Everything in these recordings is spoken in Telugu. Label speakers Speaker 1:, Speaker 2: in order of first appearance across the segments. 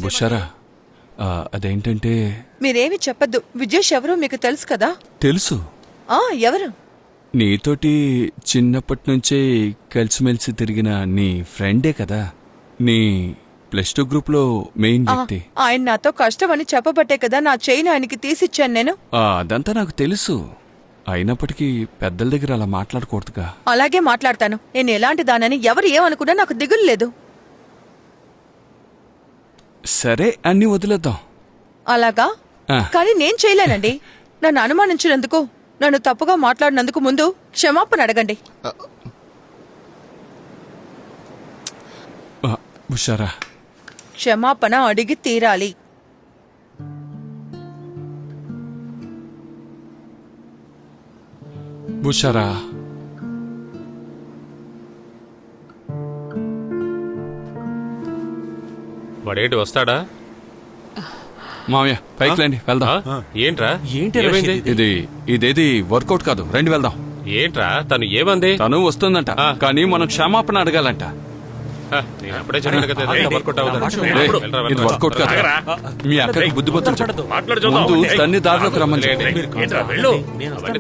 Speaker 1: బుషారా, అదేంటంటే
Speaker 2: మీరేమి చెప్పద్దు. విజేష్ ఎవరో మీకు తెలుసు కదా?
Speaker 1: తెలుసు.
Speaker 2: ఎవరు?
Speaker 1: నీతోటి చిన్నప్పటి నుంచే కలిసిమెలిసి తిరిగిన నీ ఫ్రెండే కదా, నీ +2 గ్రూప్ లో మెయిన్ వ్యక్తి.
Speaker 2: ఆయన నాతో కష్టమని చెప్పబట్టే కదా నా చైన్ ఆయనకి తీసిచ్చాను నేను.
Speaker 1: అదంతా నాకు తెలుసు. అయినప్పటికీ పెద్దల దగ్గర అలా మాట్లాడకూడదుగా.
Speaker 2: అలాగే మాట్లాడతాను. నేను ఎలాంటి దానని ఎవరు ఏమనుకున్నా నాకు దిగులు లేదు.
Speaker 1: సరే, అన్ని వదిలేద్దాం.
Speaker 2: అలాగా? కానీ నేను చేయలేనండి. నన్ను అనుమానించినందుకు, నన్ను తప్పుగా మాట్లాడినందుకు ముందు క్షమాపణ అడగండి.
Speaker 1: బుషారా,
Speaker 2: క్షమాపణ అడిగి తీరాలి.
Speaker 1: బుషారా,
Speaker 3: వాడేంటి వస్తాడా?
Speaker 1: మామయ్య పైకి రండి, వెళ్దాం.
Speaker 3: ఏంట్రా?
Speaker 1: ఇదేది వర్కౌట్ కాదు, రండి వెళ్దాం.
Speaker 3: ఏంట్రా తను ఏమంది?
Speaker 1: తను వస్తుందంట, కానీ మనం క్షమాపణ అడగాలంట.
Speaker 3: నేను అప్పుడే చెప్పాను కదా, వర్కౌట్
Speaker 1: ఇది వర్కౌట్ కాదు. మీ అక్కడికి బుద్ధి బొత్తు ముందు తన్ని దారిలోకి రమ్మని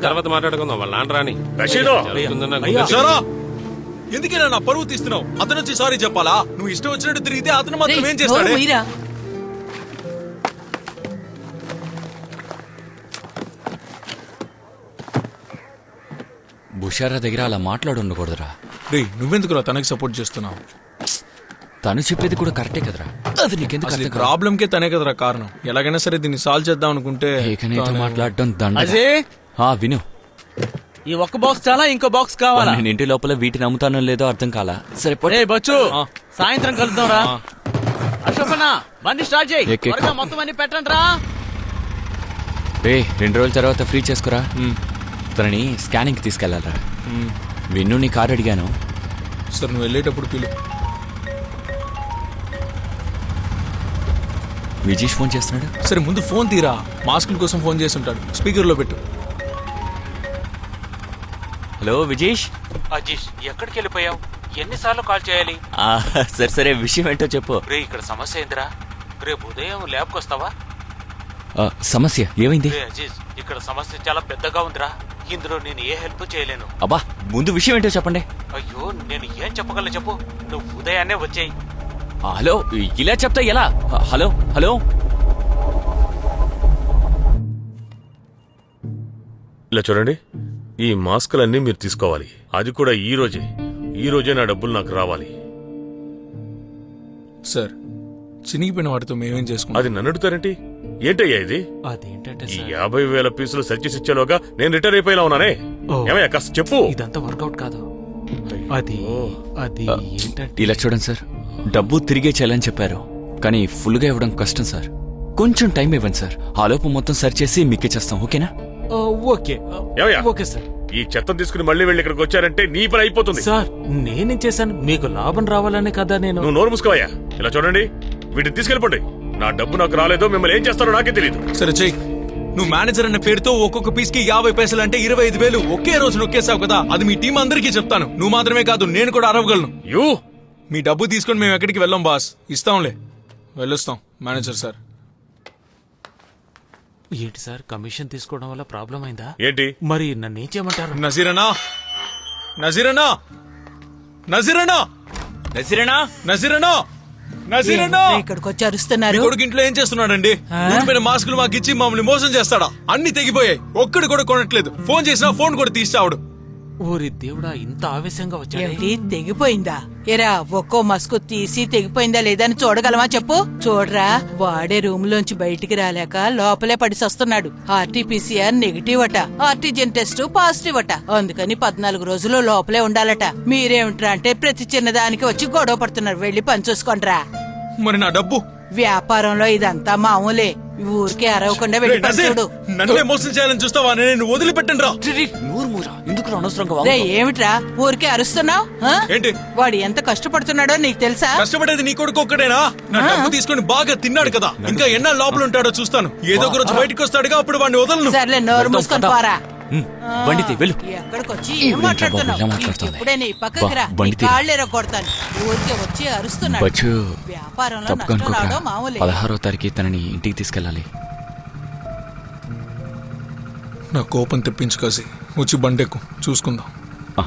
Speaker 3: తర్వాత మాట్లాడుకుందాం. వాళ్ళ నాన్న రాని.
Speaker 4: ఎందుకైనా నా పరువు తీస్తున్నావు? అతను వచ్చి సారీ చెప్పాలా? నువ్వు ఇష్టం వచ్చినట్టు తిరిగితే అతను మాత్రం ఏం చేస్తాడు?
Speaker 5: బుషారా దగ్గర అలా మాట్లాడి ఉండకూడదురా.
Speaker 4: రే, నువ్వెందుకురా తనకి సపోర్ట్ చేస్తున్నావు?
Speaker 5: తను చెప్పేది కూడా కరెక్టే కదరా. అది నీకెందుకు?
Speaker 4: ప్రాబ్లం కే తనే కదరా కారణం. ఎలాగైనా సరే దీన్ని సాల్వ్ చేద్దాం అనుకుంటే
Speaker 5: మాట్లాడడం దండ. విను,
Speaker 6: ఈ ఒక్క బాక్స్ చాలా, ఇంకో బాక్స్ కావాలా?
Speaker 5: నేను ఇంటి లోపల వీటిని అమ్ముతానో లేదో అర్థం కాలా. సరే
Speaker 6: పోయి బచ్చు, సాయంత్రం కలుద్దాం రా. అశోకన్న బండి స్టార్ట్ చేయి, మొత్తం అన్ని పెట్టండి రా.
Speaker 5: 2 రోజుల తర్వాత ఫ్రీ చేసుకురా. తనని స్కానింగ్ తీసుకెళ్లాలరా. విన్ను నీ కారు అడిగాను.
Speaker 4: సార్ నువ్వు వెళ్ళేటప్పుడు పిలు.
Speaker 5: విజేష్ ఫోన్ చేస్తున్నాడు.
Speaker 4: సరే ముందు ఫోన్ తీరా. మాస్కుల కోసం ఫోన్ చేసి ఉంటాడు. స్పీకర్ లో పెట్టు.
Speaker 5: హలో విజేష్.
Speaker 6: అజీష్, ఎక్కడికి వెళ్ళిపోయావు? ఎన్నిసార్లు కాల్ చేయాలి?
Speaker 5: సరే విషయం ఏంటో చెప్పు.
Speaker 6: రే, ఇక్కడ సమస్య ఏందిరా? రేపు ఉదయం ల్యాబ్కి వస్తావా?
Speaker 5: సమస్య ఏమైంది?
Speaker 6: అజీజ్, ఇక్కడ సమస్య చాలా పెద్దగా ఉందిరా. ఇందులో నేను ఏ హెల్ప్ చేయలేను.
Speaker 5: అబ్బా, ముందు విషయం ఏంటో చెప్పండి.
Speaker 6: అయ్యో, నేను ఏం చెప్పగలను చెప్పు. నువ్వు ఉదయాన్నే వచ్చేయి.
Speaker 5: హలో, ఇలా చెప్తా ఎలా? హలో హలో
Speaker 3: ఇలా చూడండి, ఈ మాస్కులన్నీ మీరు తీసుకోవాలి. అది కూడా ఈ రోజే నా డబ్బులు నాకు రావాలి.
Speaker 4: సార్, చినిగిపోయిన వాటితో మేమేం చేసుకుంటాం?
Speaker 3: అది నన్ను అడుగుతారేంటి? ఏంటయ్యా ఇది?
Speaker 6: అదేంటంటే
Speaker 3: ఈ 50,000 పీసులు సర్చేసి ఇచ్చేలోగా నేను రిటైర్ అయిపోయేలా ఉన్నానే. ఏమయ్యా కాస్త చెప్పు.
Speaker 6: ఇదంతా వర్కౌట్ కాదు. అది ఏంటంటే,
Speaker 5: ఇలా చూడండి సార్, డబ్బు తిరిగే చేయాలని చెప్పారు, కానీ ఫుల్గా ఇవ్వడం కష్టం సార్. కొంచెం టైం ఇవ్వండి సార్. ఆలోపు మొత్తం సర్చ్ చేసి మీకిచ్చేస్తాం. ఓకేనా?
Speaker 6: Okay sir.
Speaker 3: ఈ చెత్తం తీసుకుని మళ్ళీ వెళ్ళి ఇక్కడికి వచ్చారంటే నీ పని అయిపోతుంది.
Speaker 6: సార్, నేనేం చేశాను? మీకు లాభం రావాలనే కదా నేను.
Speaker 3: నువ్వు నోరు మూసుకోవయ్యా. ఇలా చూడండి, వీటిని తీసుకెళ్ళిపోండి. నా డబ్బు నాకు రాలేదో మిమ్మల్ని ఏం చేస్తారో నాకే తెలియదు.
Speaker 4: సరే చెయ్యి. నువ్వు మేనేజర్ అన్న పేరుతో ఒక్కొక్క పీస్ కి 50 పైసలు అంటే 25,000 ఒకే రోజు నొక్కేసావు కదా. అది మీ టీం అందరికీ చెప్తాను. నువ్వు మాత్రమే కాదు, నేను కూడా అరవగలను. మీ డబ్బు తీసుకొని మేము ఎక్కడికి వెళ్ళాం బాస్. ఇస్తాంలే, వెళ్ళొస్తాం. Manager sir.
Speaker 6: ఏంటి సార్, కమిషన్ తీసుకోవడం వల్ల ప్రాబ్లం అయిందా?
Speaker 3: ఏంటి
Speaker 6: మరి నన్ను ఏం చేయమంటారు?
Speaker 4: నజీరనా, నజీరనా, నజీరనా,
Speaker 5: నజీరనా,
Speaker 4: నజీరనా, నజీరనా,
Speaker 2: ఇక్కడికి వచ్చి అరుస్తున్నారు.
Speaker 4: కొడుకు ఇంట్లో ఏం చేస్తున్నాడండి? ఊడిపోయిన మాస్కులు మాకు ఇచ్చి మమ్మల్ని మోసం చేస్తాడా? అన్ని తెగిపోయాయి. ఒక్కడు కూడా కొనట్లేదు. ఫోన్ చేసినా ఫోన్ కూడా తీస్తాడు.
Speaker 6: ఓరి దేవుడా, ఇంత ఆవేశంగా వచ్చాడు.
Speaker 2: తెగిపోయిందా? ఎరా, ఒక్కో మస్కు తీసి తెగిపోయిందా లేదా అని చూడగలమా చెప్పు. చూడరా, వాడే రూమ్ లోంచి బయటికి రాలేక లోపలే పడిసొస్తున్నాడు. ఆర్టీపీసీఆర్ నెగిటివ్ అట, ఆర్టీజెన్ టెస్ట్ పాజిటివ్ అట. అందుకని 14 రోజులు లోపలే ఉండాలట. మీరేమిట్రా అంటే ప్రతి చిన్నదానికి వచ్చి గొడవ పడుతున్నారు. వెళ్లి పని చూసుకోండిరా.
Speaker 4: మరి నా డబ్బు?
Speaker 2: వ్యాపారంలో ఇదంతా మామూలే. ఊరికే అరవకుండా వెళ్ళి చూడు.
Speaker 4: నన్నే మోసం చేయాలని చూస్తావా? నేను వదిలిపెట్టండి రా.
Speaker 5: ఎందుకు అనవసరంగా?
Speaker 2: ఏమిట్రా ఊరికే అరుస్తున్నావు?
Speaker 4: ఏంటి?
Speaker 2: వాడు ఎంత కష్టపడుతున్నాడో నీకు తెలుసా?
Speaker 4: కష్టపడేది నీ కొడుకు ఒక్కడేనా? నా డబ్బు తీసుకొని బాగా తిన్నాడు కదా. ఇంకా ఎన్నాళ్ళు లోపల ఉంటాడో చూస్తాను. ఏదో ఒక రోజు బయటకు వస్తాడుగా, అప్పుడు వాడిని వదలను.
Speaker 2: సర్లే, నోరు మూసుకొని పోరా.
Speaker 5: బండి తీ, వెళ్ళు.
Speaker 2: ఎక్కడికొచ్చి
Speaker 5: ఈ
Speaker 2: ఏం
Speaker 5: ఊరింట్లో
Speaker 2: మాట్లాడుతున్నావు?
Speaker 5: బాబు ఇలా మాట్లాడుతోంది.
Speaker 2: ఇప్పుడే నీ పక్కకి రా,
Speaker 5: బండి
Speaker 2: నీ
Speaker 5: తీ.
Speaker 2: కాళ్ళేరో కొడతాను. ఊరికే వచ్చి అరుస్తున్నాడు.
Speaker 5: బచ్చు
Speaker 2: వ్యాపారంలో
Speaker 5: తప్పుగా
Speaker 2: నష్టం
Speaker 5: అనుకోక
Speaker 2: రావడం మామూలే.
Speaker 5: 16వ తారీఖు తనని ఇంటికి తీసుకెళ్ళాలి.
Speaker 4: నా కోపం తెప్పించు కాసి, వచ్చి బండెక్కు, చూసుకుందాం.
Speaker 5: ఆ,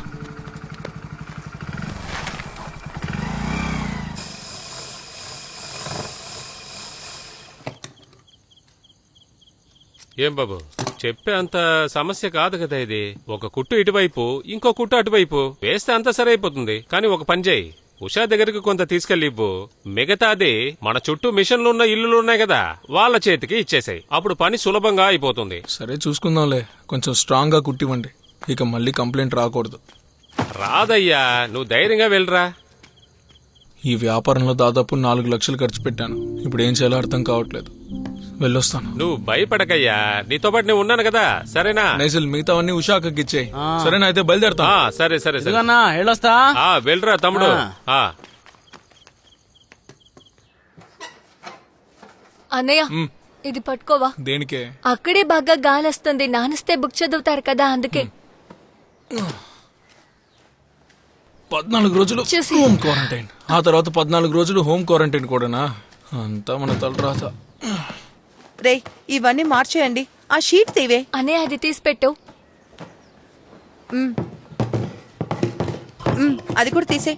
Speaker 7: ఏం బాబు చెప్పే అంత సమస్య కాదు కదా ఇది. ఒక కుట్టు ఇటువైపు, ఇంకో కుట్టు అటువైపు వేస్తే అంతా సరైపోతుంది. కానీ ఒక పని చేయి, ఉషా దగ్గరికి కొంత తీసుకెళ్ళి ఇవ్వు. మిగతాది మన చుట్టూ మిషన్లు ఉన్న ఇల్లులు ఉన్నాయి కదా, వాళ్ళ చేతికి ఇచ్చేసాయి. అప్పుడు పని సులభంగా అయిపోతుంది.
Speaker 4: సరే చూసుకుందాంలే, కొంచెం స్ట్రాంగ్ గా కుట్టివ్వండి. ఇక మళ్ళీ కంప్లైంట్ రాకూడదు.
Speaker 7: రాదయ్యా, నువ్వు ధైర్యంగా వెళ్ళరా.
Speaker 4: ఈ వ్యాపారంలో దాదాపు 4 లక్షలు ఖర్చు పెట్టాను. ఇప్పుడు ఏం చేయాలో అర్థం కావట్లేదు. వెళ్ళొస్తాను.
Speaker 7: నువ్వు భయపడకయ్యా, నీతో పాటు నేను ఉన్నాను కదా, సరేనా?
Speaker 4: నైజల్ మిగతావన్నీ ఉషాకి ఇచ్చేయి. సరేనా? అయితే బయలుదేరతా.
Speaker 7: సరే సరే సరే.
Speaker 6: ఇదిగోన్నా వెళ్ళొస్తా.
Speaker 7: వెళ్ళరా తమ్ముడు.
Speaker 8: అన్నయ్య ఇది పట్టుకోవా.
Speaker 4: దేనికే?
Speaker 8: అక్కడే బాగా గాలేస్తుంది, నానిస్తే బుక్ చదువుతారు కదా అందుకే.
Speaker 4: 14 రోజులు
Speaker 8: చూసి.
Speaker 4: హోమ్ క్వారంటైన్, ఆ తర్వాత 14 రోజులు హోమ్ క్వారంటైన్ కూడానా? అంతా మన తలరాత.
Speaker 9: రే ఇవన్నీ మార్చేయండి. ఆ షీట్ తీవే.
Speaker 8: అన్నయ్య అది తీసి పెట్టు.
Speaker 9: అది కూడా తీసే.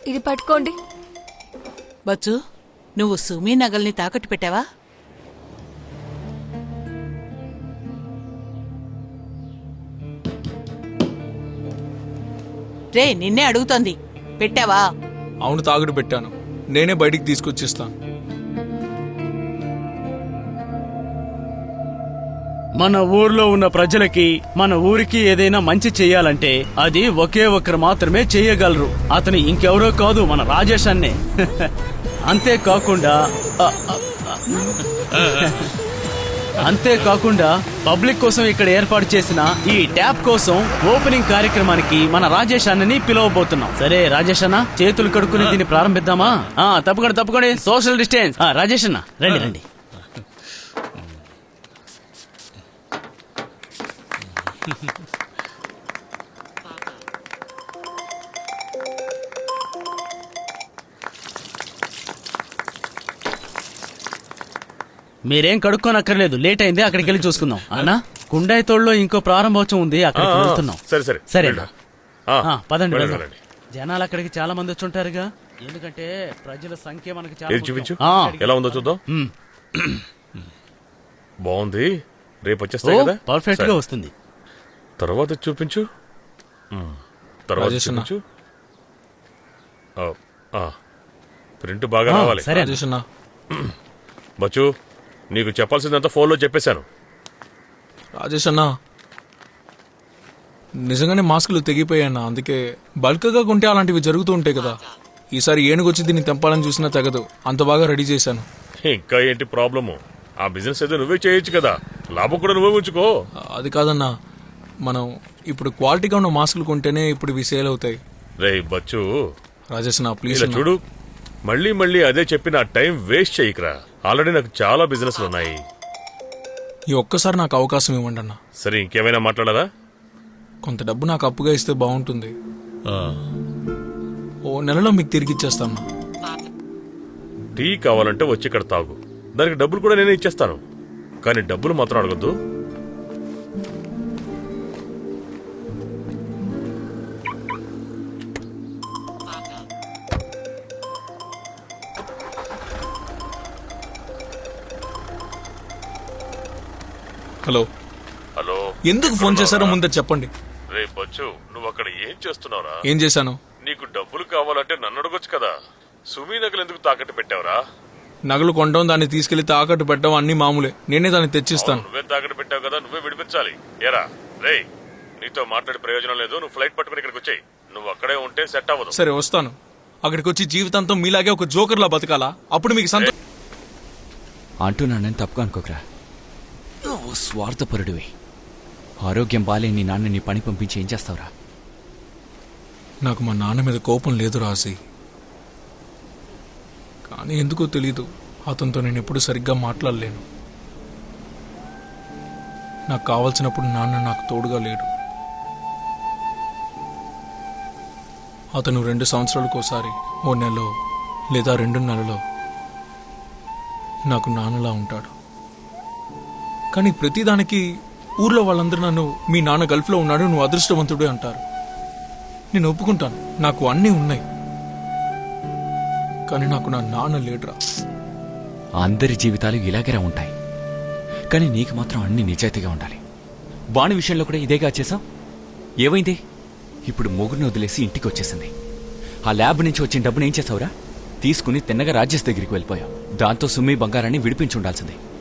Speaker 8: ఇది పట్టుకోండి.
Speaker 2: బచ్చు, నువ్వు సుమీ నగల్ని తాకట్టు పెట్టావా? రే నిన్నే అడుగుతోంది, పెట్టావా?
Speaker 4: అవును, తాగుడు పెట్టాను. నేనే బయటికి తీసుకొచ్చిస్తాను.
Speaker 6: మన ఊర్లో ఉన్న ప్రజలకి, మన ఊరికి ఏదైనా మంచి చెయ్యాలంటే అది ఒకే ఒక్కరు మాత్రమే చెయ్యగలరు. అతను ఇంకెవరో కాదు, మన రాజేష్ అన్నే. అంతేకాకుండా పబ్లిక్ కోసం ఇక్కడ ఏర్పాటు చేసిన ఈ ట్యాప్ కోసం ఓపెనింగ్ కార్యక్రమానికి మన రాజేష్ అన్నని పిలవబోతున్నాం. సరే రాజేష్ అన్న, చేతులు కడుక్కుని దీన్ని ప్రారంభిద్దామా? తప్పకుండా సోషల్ డిస్టెన్స్. రాజేష్ అన్న రండి రండి. మీరేం కడుక్కోనక్కర్లేదు, లేట్ అయింది, అక్కడికి వెళ్ళి చూసుకుందాం. అన్నా, కుండాయితోడులో ఇంకో ప్రారంభోత్సవం ఉంది, అక్కడికి వెళ్తున్నాం.
Speaker 3: సరే సరే
Speaker 6: సరేనా? పదండి
Speaker 3: వెళ్ళండి,
Speaker 6: వెళ్దాం.
Speaker 3: వెళ్ళండి.
Speaker 6: జనాలు అక్కడికి చాలా మంది వచ్చి ఉంటారుగా, ఎందుకంటే ప్రజల సంఖ్య మనకి చాలా
Speaker 3: ఏది
Speaker 6: ముఖ్యం.
Speaker 3: చూపించు,
Speaker 6: ఆ,
Speaker 3: ఎలా ఉందో చూద్దాం.
Speaker 6: మ్.
Speaker 3: బాగుంది, రేపు వచ్చేస్తాయి
Speaker 6: ఓ,
Speaker 3: కదా.
Speaker 6: పర్ఫెక్ట్ గా
Speaker 3: సరే.
Speaker 6: వస్తుంది.
Speaker 3: తర్వాత చూపించు. తర్వాత
Speaker 4: రాజేష్ అన్న.
Speaker 3: చూపించు. ప్రింట్ బాగా రావాలి.
Speaker 6: సరే
Speaker 4: రాజేష్ అన్న,
Speaker 3: బచ్చు, నీకు చెప్పాల్సిందంతా ఫోన్లో చెప్పేశాను.
Speaker 4: రాజేష్ అన్న, నిజంగానే మాస్కులు తెగిపోయాయన్నా. అందుకే బల్క్గా కొంటే అలాంటివి జరుగుతూ ఉంటాయి కదా. ఈసారి ఏనుగొచ్చి దీన్ని తెంపాలని చూసినా తెగదు, అంత బాగా రెడీ చేశాను.
Speaker 3: ఇంకా ఏంటి ప్రాబ్లము? ఆ బిజినెస్ అయితే నువ్వే చేయొచ్చు కదా, లాభం కూడా నువ్వే ఉంచుకో.
Speaker 4: అది కాదన్నా, మనం ఇప్పుడు క్వాలిటీగా ఉన్న మాస్కులు కొంటేనే ఇప్పుడు ఇవి సేల్ అవుతాయి.
Speaker 3: రే బచ్చు,
Speaker 4: రాజేష్ అన్న ప్లీజ్
Speaker 3: ఇలా
Speaker 4: అన్న.
Speaker 3: చూడు, మళ్ళీ మళ్ళీ అదే చెప్పి నా టైం వేస్ట్ చేయకురా. ఆల్రెడీ నాకు చాలా బిజినెస్లు ఉన్నాయి.
Speaker 4: ఈ ఒక్కసారి నాకు అవకాశం ఇవ్వండి అన్న.
Speaker 3: సరే, ఇంకేమైనా మాట్లాడాలా?
Speaker 4: కొంత డబ్బు నాకు అప్పుగా ఇస్తే బాగుంటుంది. ఓ నెలలో మీకు తిరిగి ఇచ్చేస్తాను.
Speaker 3: టీ కావాలంటే వచ్చి ఇక్కడ తాగు, దానికి డబ్బులు కూడా నేనే ఇచ్చేస్తాను. కానీ డబ్బులు మాత్రం అడగద్దు.
Speaker 4: హలో,
Speaker 3: హలో,
Speaker 4: ఎందుకు ఫోన్ చేశారో ముందే చెప్పండి.
Speaker 3: రే బచ్చు, నువ్వు అక్కడ ఏం చేస్తున్నావురా?
Speaker 4: ఏం చేశాను?
Speaker 3: నీకు డబ్బులు కావాలంటే నన్ను అడగొచ్చు కదా. సుమీ నగలు ఎందుకు తాకట్టు పెట్టావురా?
Speaker 4: నగలు కొనడం, దాన్ని తీసుకెళ్లి తాకట్టు పెట్టడం అన్ని మామూలే. నేనే దాన్ని తెచ్చిస్తాను.
Speaker 3: నువ్వే తాకట్టు పెట్టావు కదా, నువ్వే విడిపించాలి. ఏరా రే, నీతో మాట్లాడే ప్రయోజనం లేదు. నువ్వు ఫ్లైట్ పట్టుకుని ఇక్కడికి వచ్చాయి. నువ్వు అక్కడే ఉంటే సెట్ అవ్వదు.
Speaker 4: సరే వస్తాను. అక్కడికి వచ్చి జీవితాంతం మీలాగే ఒక జోకర్లా బతకాలా? అప్పుడు మీకు సంతోషం.
Speaker 5: అంటున్నానని తప్పుగా అనుకోకరా. ఓ స్వార్థపరుడివి. ఆరోగ్యం బాలే నీ నాన్నని పని పంపించి ఏం చేస్తావురా?
Speaker 4: నాకు మా నాన్న మీద కోపం లేదు రాసి, కానీ ఎందుకో తెలీదు, అతనితో నేను ఎప్పుడు సరిగ్గా మాట్లాడలేను. నాకు కావాల్సినప్పుడు నాన్న నాకు తోడుగా లేడు. అతను 2 సంవత్సరాలకోసారి ఓ నెలలో లేదా 2 నెలలో నాకు నాన్నలా ఉంటాడు. కానీ ప్రతిదానికి ఊర్లో వాళ్ళందరూ నన్ను మీ నాన్న గల్ఫ్లో ఉన్నాడు, నువ్వు అదృష్టవంతుడే అంటారు. నేను ఒప్పుకుంటాను, నాకు అన్నీ ఉన్నాయి. కానీ నాకు నా నాన్న లేడురా.
Speaker 5: అందరి జీవితాలు ఇలాగేరా ఉంటాయి, కానీ నీకు మాత్రం అన్ని నిజాయితీగా ఉండాలి. బాణి విషయంలో కూడా ఇదేగా చేసావు. ఏమైంది? ఇప్పుడు మొగుడిని వదిలేసి ఇంటికి వచ్చేసింది. ఆ ల్యాబ్ నుంచి వచ్చిన డబ్బుని ఏం చేసావురా? తీసుకుని తిన్నగా రాజేష్ దగ్గరికి వెళ్ళిపోయావు. దాంతో సుమ్మి బంగారాన్ని విడిపించి ఉండాల్సింది.